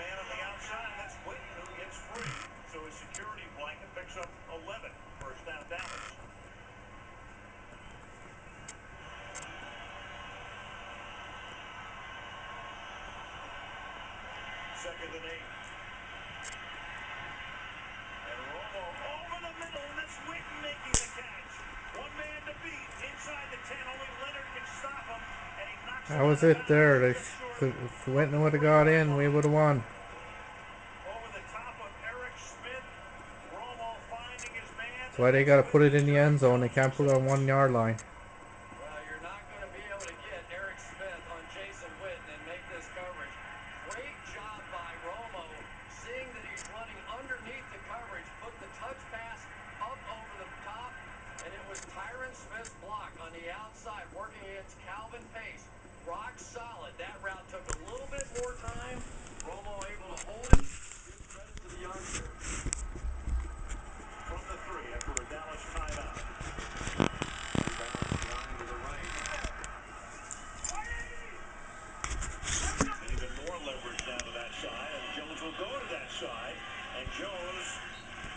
man on the outside, and that's Witten who gets free. So his security blanket picks up 11. First down Dallas. Second and 8. And Romo over the middle, and that's Witten making the catch. One man to beat inside the 10. Only Leonard can stop him, and he knocks him That was out of it there. bounds just short If of Winton the would have got 3-yard in, we line. would have won. Over the top of Eric Smith. Romo finding his man, That's and why they that's got to put it Witten in the turning end zone. They Jones to can't put it on 6. 1 yard line. Well, you're not going to be able to get Eric Smith on Jason Witten and make this coverage. Great job by Romo, seeing that he's running underneath the coverage, put the touch pass up over the top, and it was Tyron Smith's block on the outside, working against Calvin Pace. Rock solid. That route took a little bit more time. Romo able to hold it. Give credit to the youngster. From the 3 after a Dallas timeout. Balance line to the right. And even more leverage down to that side, and Jones will go to that side, and Jones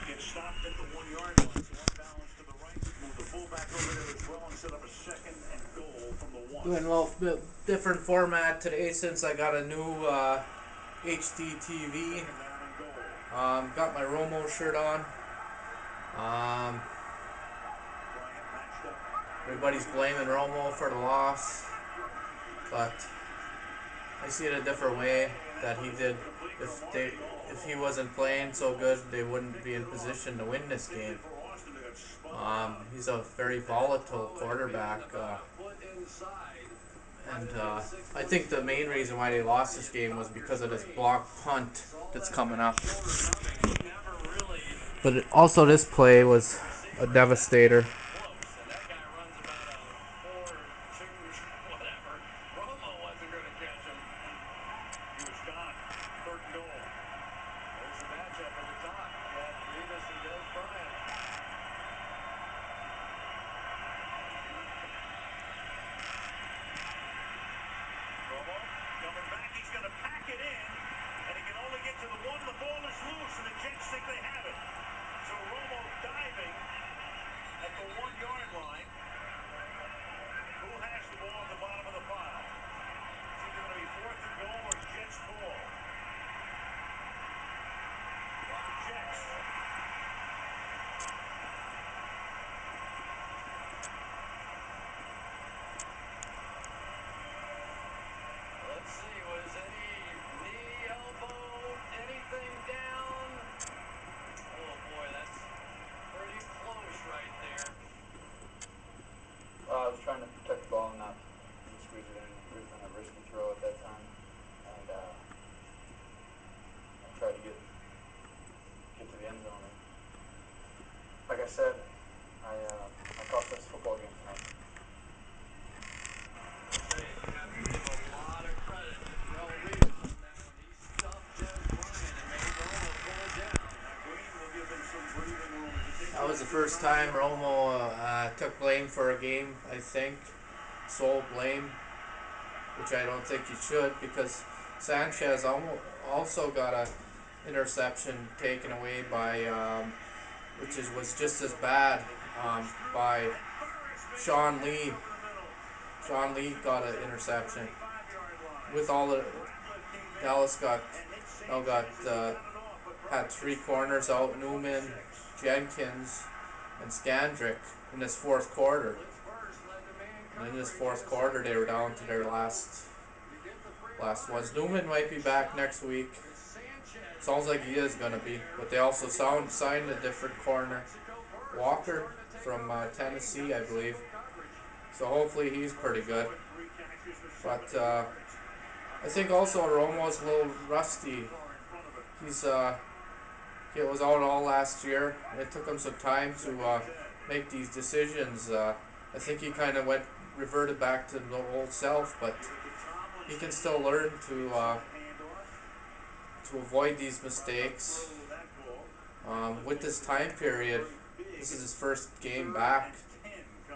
gets stopped at the 1 yard line. So unbalanced to the right, move the fullback over there as well and set up a second and goal from the 1. Doing a little bit different format today since I got a new HD TV. Second down and goal. Got my Romo shirt on. Bryant matched up. Everybody's blaming Romo for the loss, but I see it a different way. That he did. If he wasn't playing so good, they wouldn't be in position to win this game. He's a very volatile quarterback, and I think the main reason why they lost this game was because of this block punt that's coming up. But also, this play was a devastator. And that guy runs about a 4.2, whatever. Romo wasn't going to catch him. He was gone. Third and goal. There's the matchup at the top. You got Revis and Des Bryant. Romo coming back. He's going to pack it in, and he can only get to the 1. The ball is loose, and the Jets think they have it. So Romo diving at the 1 yard line. Who has the ball at the bottom of the pile? It's either going to be 4th and goal or Jets ball. Jets. Let's see, was any knee, elbow, anything down? Oh boy, that's pretty close right there. I was trying to protect the ball and not squeeze it in. It was a risky throw at that time, and I tried to get to the end zone. And like I said, I caught this football game tonight. You have to give a lot of credit to Darrelle Revis on that one. He stuffed Des Bryant and made Romo pull it down. Green will give him some breathing room. That was the first time Romo took blame for a game, I think. Sole blame, which I don't think he should, because Sanchez also got a interception taken away by, which was just as bad, by Sean Lee. Sean Lee got an interception. With all the Dallas had 3 corners out: Newman, Jenkins, and Scandrick in this 4th quarter. And in this 4th quarter, they were down to their last ones. Newman might be back next week. Sounds like he is gonna be, but they also signed a different corner, Walker from Tennessee, I believe. So hopefully he's pretty good. But I think also Romo's a little rusty. He was out all last year. It took him some time to make these decisions. I think he kind of reverted back to the old self, but he can still learn to avoid these mistakes. With this time period, this is his first game back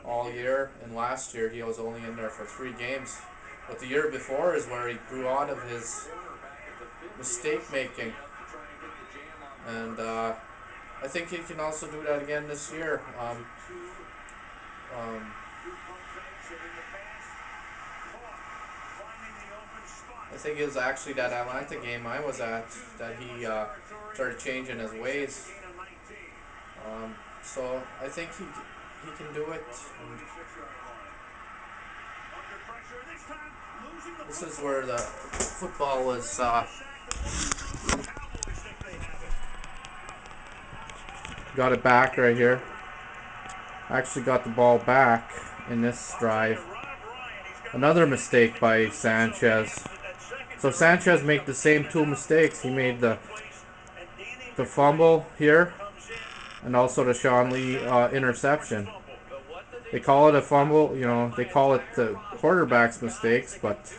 all year, and last year he was only in there for 3 games. But the year before is where he grew out of his mistake making, and I think he can also do that again this year. Um, I think it was actually that Atlanta game I was at that he started changing his ways. So I think he can do it. And this is where the football was. Got it back right here. Actually got the ball back in this drive. Another mistake by Sanchez. So Sanchez made the same two mistakes. He made the fumble here and also the Sean Lee interception. They call it a fumble, they call it the quarterback's mistakes, but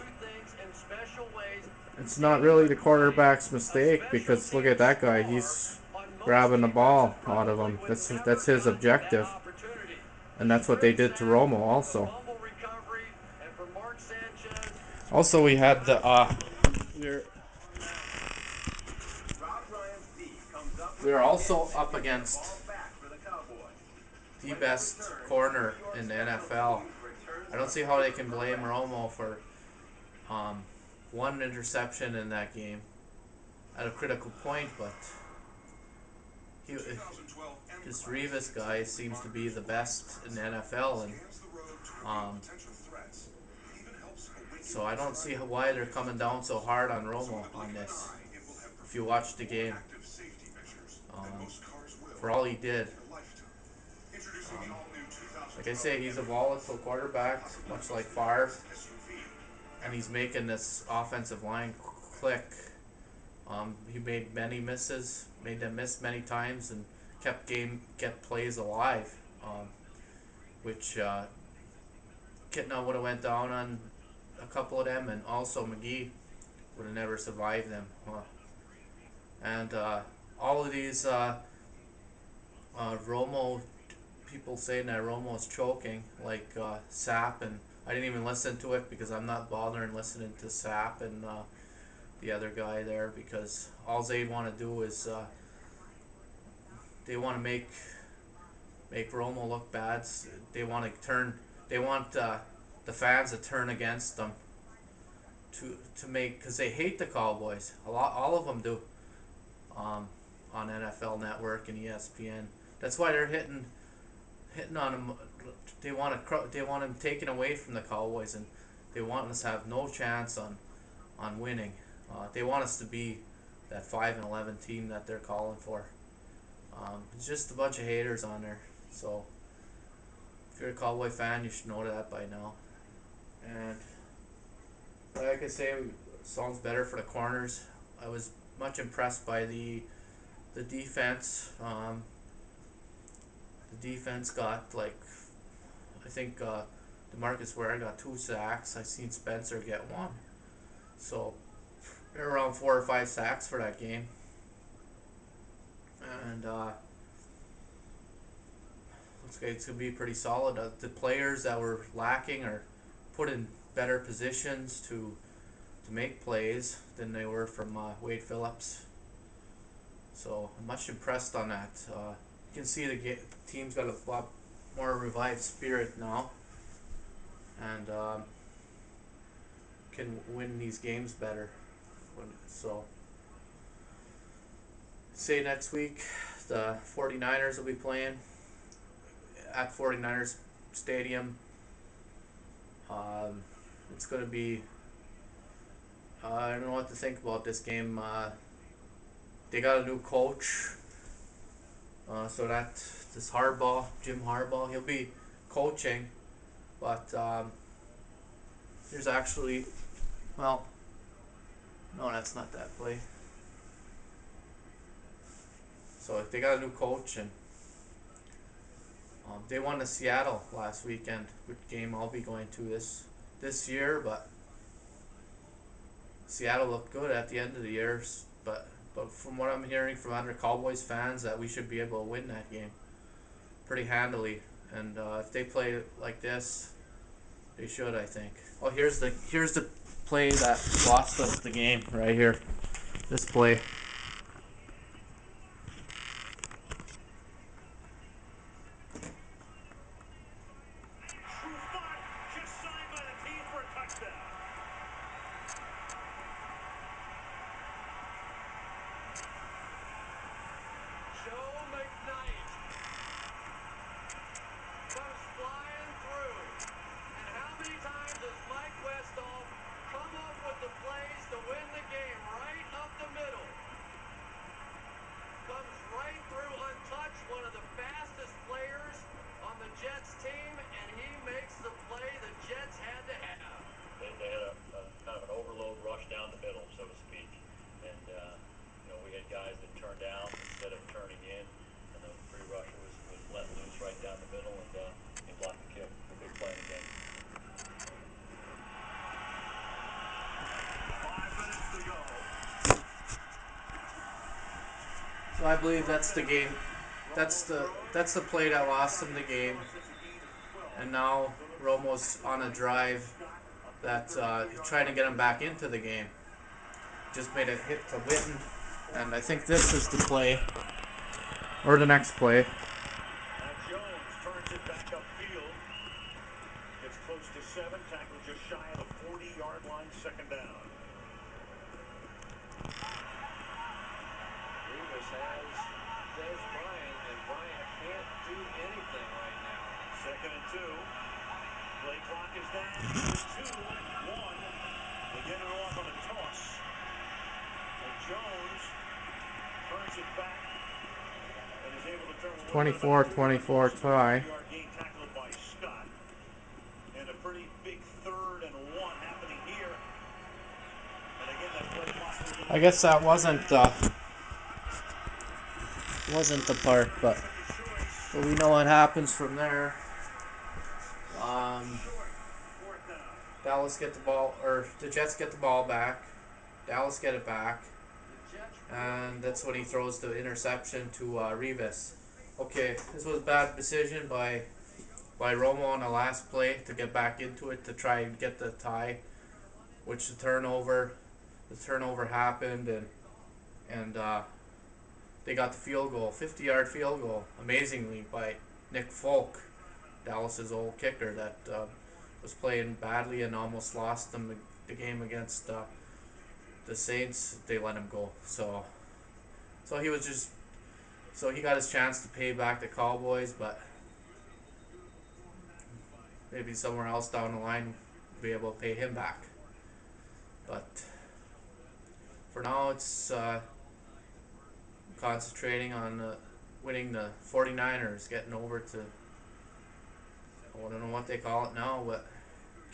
it's not really the quarterback's mistake because look at that guy. He's grabbing the ball out of him. That's his objective. And that's what they did to Romo also. Also, we had the we're also up against the best corner in the NFL. I don't see how they can blame Romo for um, one interception in that game at a critical point, but he, this Revis guy seems to be the best in the NFL, and um, so I don't see why they're coming down so hard on Romo on this. If you watch the game, um, for all he did, like I say, he's a volatile quarterback, much like Favre, and he's making this offensive line click. He made many misses, made them miss many times, and kept plays alive, which Kitna would have went down on a couple of them, and also McGee would have never survived them. And all of these Romo people saying that Romo's choking, like Sapp, and I didn't even listen to it because I'm not bothering listening to Sapp and the other guy there because all they want to do is they want to make Romo look bad. They want to turn. They want the fans to turn against them to make because they hate the Cowboys. All of them do. Um, on NFL Network and ESPN. That's why they're hitting on him. They want him taken away from the Cowboys, and they want us to have no chance on winning. They want us to be that 5-11 team that they're calling for. It's just a bunch of haters on there. So if you're a Cowboy fan, you should know that by now. And like I say, sounds better for the corners. I was much impressed by the defense. The defense got I think DeMarcus Ware got 2 sacks. I seen Spencer get 1. So they're around 4 or 5 sacks for that game. And looks like it's gonna be pretty solid. The players that were lacking are put in better positions to make plays than they were from Wade Phillips. So I'm much impressed on that. You can see the team's got a lot more revived spirit now, and can win these games better. So say next week the 49ers will be playing at 49ers Stadium. It's going to be I don't know what to think about this game. They got a new coach, so that this Jim Harbaugh, he'll be coaching, but there's actually, well, no, that's not that play. So they got a new coach, and they won to Seattle last weekend, which game I'll be going to this year. But Seattle looked good at the end of the year. But from what I'm hearing from other Cowboys fans, that we should be able to win that game pretty handily. And if they play like this, they should, I think. Oh, here's the play that lost us the game right here. This play. Trufant just signed by the team for a touchdown. Joe McKnight comes flying through. And how many times has Mike Westall come up with the plays to win the game right up the middle? Comes right through untouched, one of the fastest players on the Jets team, and he makes the play the Jets had to have. They had a kind of an overload rush down the middle, so to speak. And, we had guys that turned down instead of turning in, and the free rusher was let loose right down the middle, and he blocked the kick. A big play in the game. 5 minutes to go. So I believe that's the game. That's the play that lost them the game. And now Romo's on a drive that trying to get him back into the game. Just made a hit to Witten, and I think this is the play, or the next play. Now Jones turns it back upfield. Gets close to 7. Tackled just shy of the 40-yard line. Second down. Revis has Des Bryant, and Bryant can't do anything right now. Second and 2. Play clock is down to 2-1. They get it off on a toss. And Jones turns it back and is able to turn what would have been about a 24-24 tie. 3-yard gain tackled by Scott. And a pretty big 3rd and 1 happening here. And again, that play clock will go. I guess that wasn't the part, but we know what happens from there. Dallas get the ball, or the Jets get the ball back. Dallas get it back, and that's when he throws the interception to Revis. Okay, this was a bad decision by Romo on the last play to get back into it to try and get the tie, which the turnover happened, and they got the field goal, 50-yard field goal, amazingly by Nick Folk, Dallas's old kicker that was playing badly and almost lost them the game against the Saints. They let him go, so he was just he got his chance to pay back the Cowboys, but maybe somewhere else down the line be able to pay him back. But for now, it's concentrating on winning the 49ers, getting over to, I don't know what they call it now, but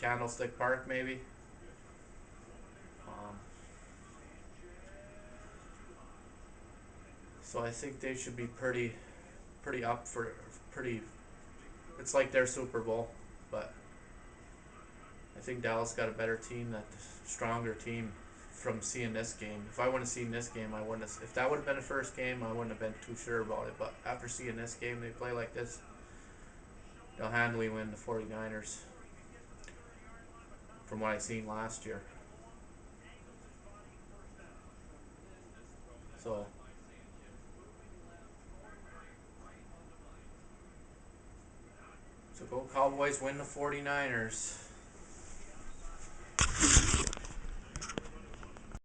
Candlestick Park maybe. So I think they should be pretty up for pretty. It's like their Super Bowl, but I think Dallas got a better team, that stronger team. From seeing this game, if I wouldn't have seen this game, I wouldn't have. If that would have been the first game, I wouldn't have been too sure about it. But after seeing this game, they play like this, they'll handily win the 49ers. From what I seen last year. So go Cowboys, win the 49ers.